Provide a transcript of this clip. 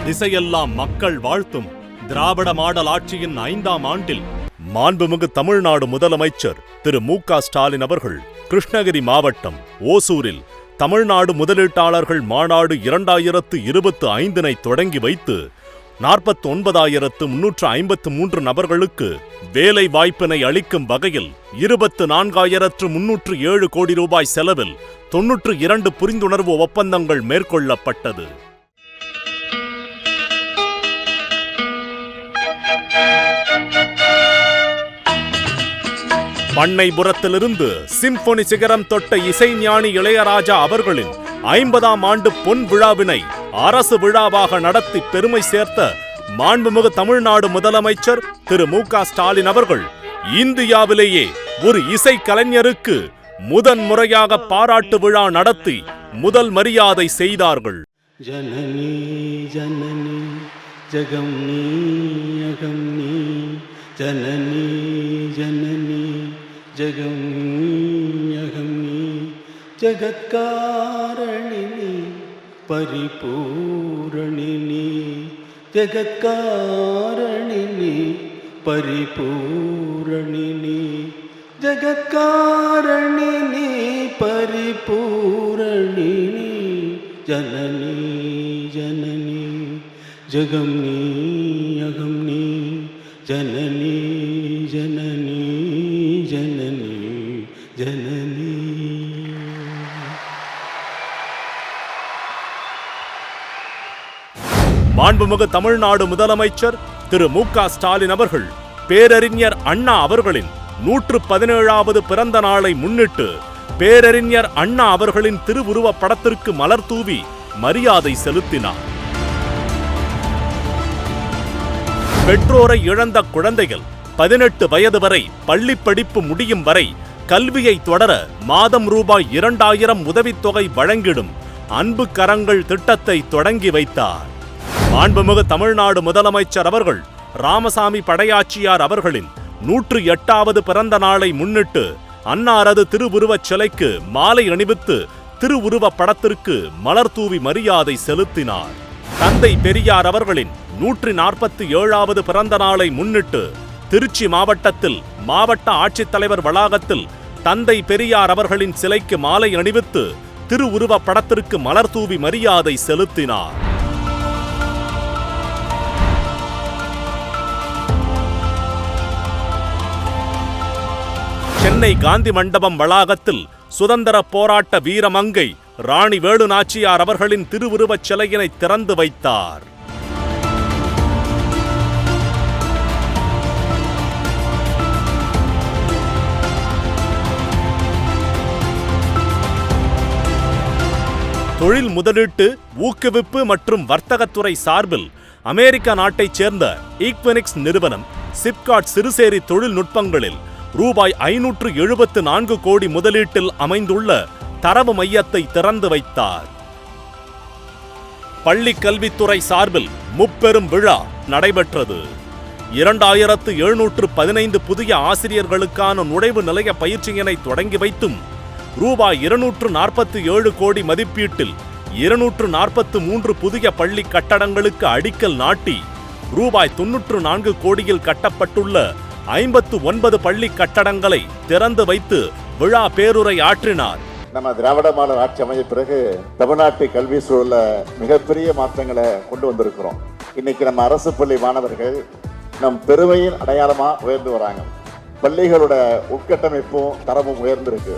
திசையெல்லாம் மக்கள் வாழ்த்தும் திராவிட மாடல் ஆட்சியின் 5ஆம் ஆண்டில் மாண்புமிகு தமிழ்நாடு முதலமைச்சர் திரு மு.க. ஸ்டாலின் அவர்கள் கிருஷ்ணகிரி மாவட்டம் ஓசூரில் தமிழ்நாடு முதலீட்டாளர்கள் மாநாடு 2025 தொடங்கி வைத்து 49,353 நபர்களுக்கு வேலை வாய்ப்பினை அளிக்கும் வகையில் 24,307 கோடி ரூபாய் செலவில் 92 புரிந்துணர்வு ஒப்பந்தங்கள் மேற்கொள்ளப்பட்டது. பண்ணைபுரத்திலிருந்து சிம்பொனி சிகரம் தொட்ட இசைஞானி இளையராஜா அவர்களின் 50ஆம் ஆண்டு பொன் விழாவினை அரசு விழாவாக நடத்தி பெருமை சேர்த்த மாண்புமிகு தமிழ்நாடு முதலமைச்சர் திரு மு.க. ஸ்டாலின் அவர்கள் இந்தியாவிலேயே ஒரு இசை கலைஞருக்கு முதன் முறையாக பாராட்டு விழா நடத்தி முதல் மரியாதை செய்தார்கள். ஜனனி ஜனனி ஜகம் நீ அகம் நீ ஜனனி ஜனனி ஜகம் நீ அகம் நீ ஜகத்காரணினி பரிபூரணினி ஜகத்காரணினி பரிபூரணினி ஜகத்காரணினி பரிபூரணினி ஜனனி ஜனனி ஜகம் நீ அகம் நீ ஜனனி ஜனனி ஜனனி ஜனனி. மாண்புமிகு தமிழ்நாடு முதலமைச்சர் திரு மு.க. ஸ்டாலின் அவர்கள் பேரறிஞர் அண்ணா அவர்களின் 117வது பிறந்த நாளை முன்னிட்டு பேரறிஞர் அண்ணா அவர்களின் திருவுருவப் படத்திற்கு மலர் தூவி மரியாதை செலுத்தினார். பெற்றோரை இழந்த குழந்தைகள் 18 வயது வரை பள்ளி படிப்பு முடியும் வரை கல்வியை தொடர மாதம் ரூபாய் 2000 உதவித்தொகை வழங்கிடும் அன்பு கரங்கள் திட்டத்தை தொடங்கி வைத்தார். மாண்புமிகு தமிழ்நாடு முதலமைச்சர் அவர்கள் ராமசாமி படையாச்சியார் அவர்களின் 108வது பிறந்த நாளை முன்னிட்டு அன்னாரது திருவுருவச் சிலைக்கு மாலை அணிவித்து திருவுருவப் படத்திற்கு மலர் தூவி மரியாதை செலுத்தினார். தந்தை பெரியார் அவர்களின் 147வது பிறந்த நாளை முன்னிட்டு திருச்சி மாவட்டத்தில் மாவட்ட ஆட்சித்தலைவர் வளாகத்தில் தந்தை பெரியார் அவர்களின் சிலைக்கு மாலை அணிவித்து திருவுருவப் படத்திற்கு மலர் தூவி மரியாதை செலுத்தினார். சென்னை காந்தி மண்டபம் வளாகத்தில் சுதந்திர போராட்ட வீரமங்கை ராணி வேலு நாச்சியார் அவர்களின் திருவுருவச் சிலையினை திறந்து வைத்தார். தொழில் முதலீட்டு ஊக்குவிப்பு மற்றும் வர்த்தகத்துறை சார்பில் அமெரிக்க நாட்டைச் சேர்ந்த ஈக்வெனிக்ஸ் நிறுவனம் சிப்காட் சிறுசேரி தொழில்நுட்பங்களில் ரூபாய் 574 கோடி முதலீட்டில் அமைந்துள்ள தரவு மையத்தை திறந்து வைத்தார். பள்ளி கல்வித்துறை சார்பில் முப்பெரும் விழா நடைபெற்றது. 2715 புதிய ஆசிரியர்களுக்கான நுழைவு நிலைய பயிற்சியினை தொடங்கி வைத்தும் ரூபாய் 247 கோடி மதிப்பீட்டில் 243 புதிய பள்ளி கட்டடங்களுக்கு அடிக்கல் நாட்டி ரூபாய் 94 கோடியில் கட்டப்பட்டுள்ள 59 பள்ளி கட்டடங்களை திறந்து வைத்து விழா பேருரை ஆற்றினார். நம்ம திராவிட மாடல் ஆட்சி அமைந்த பிறகு தமிழ்நாட்டு கல்வி சூழல மிகப்பெரிய மாற்றங்களை கொண்டு வந்திருக்கிறோம். இன்னைக்கு நம்ம அரசு பள்ளி மாணவர்கள் நம் பெருமையின் அடையாளமா உயர்ந்து வராங்க. பள்ளிகளோட உட்கட்டமைப்பும் தரமும் உயர்ந்திருக்கு.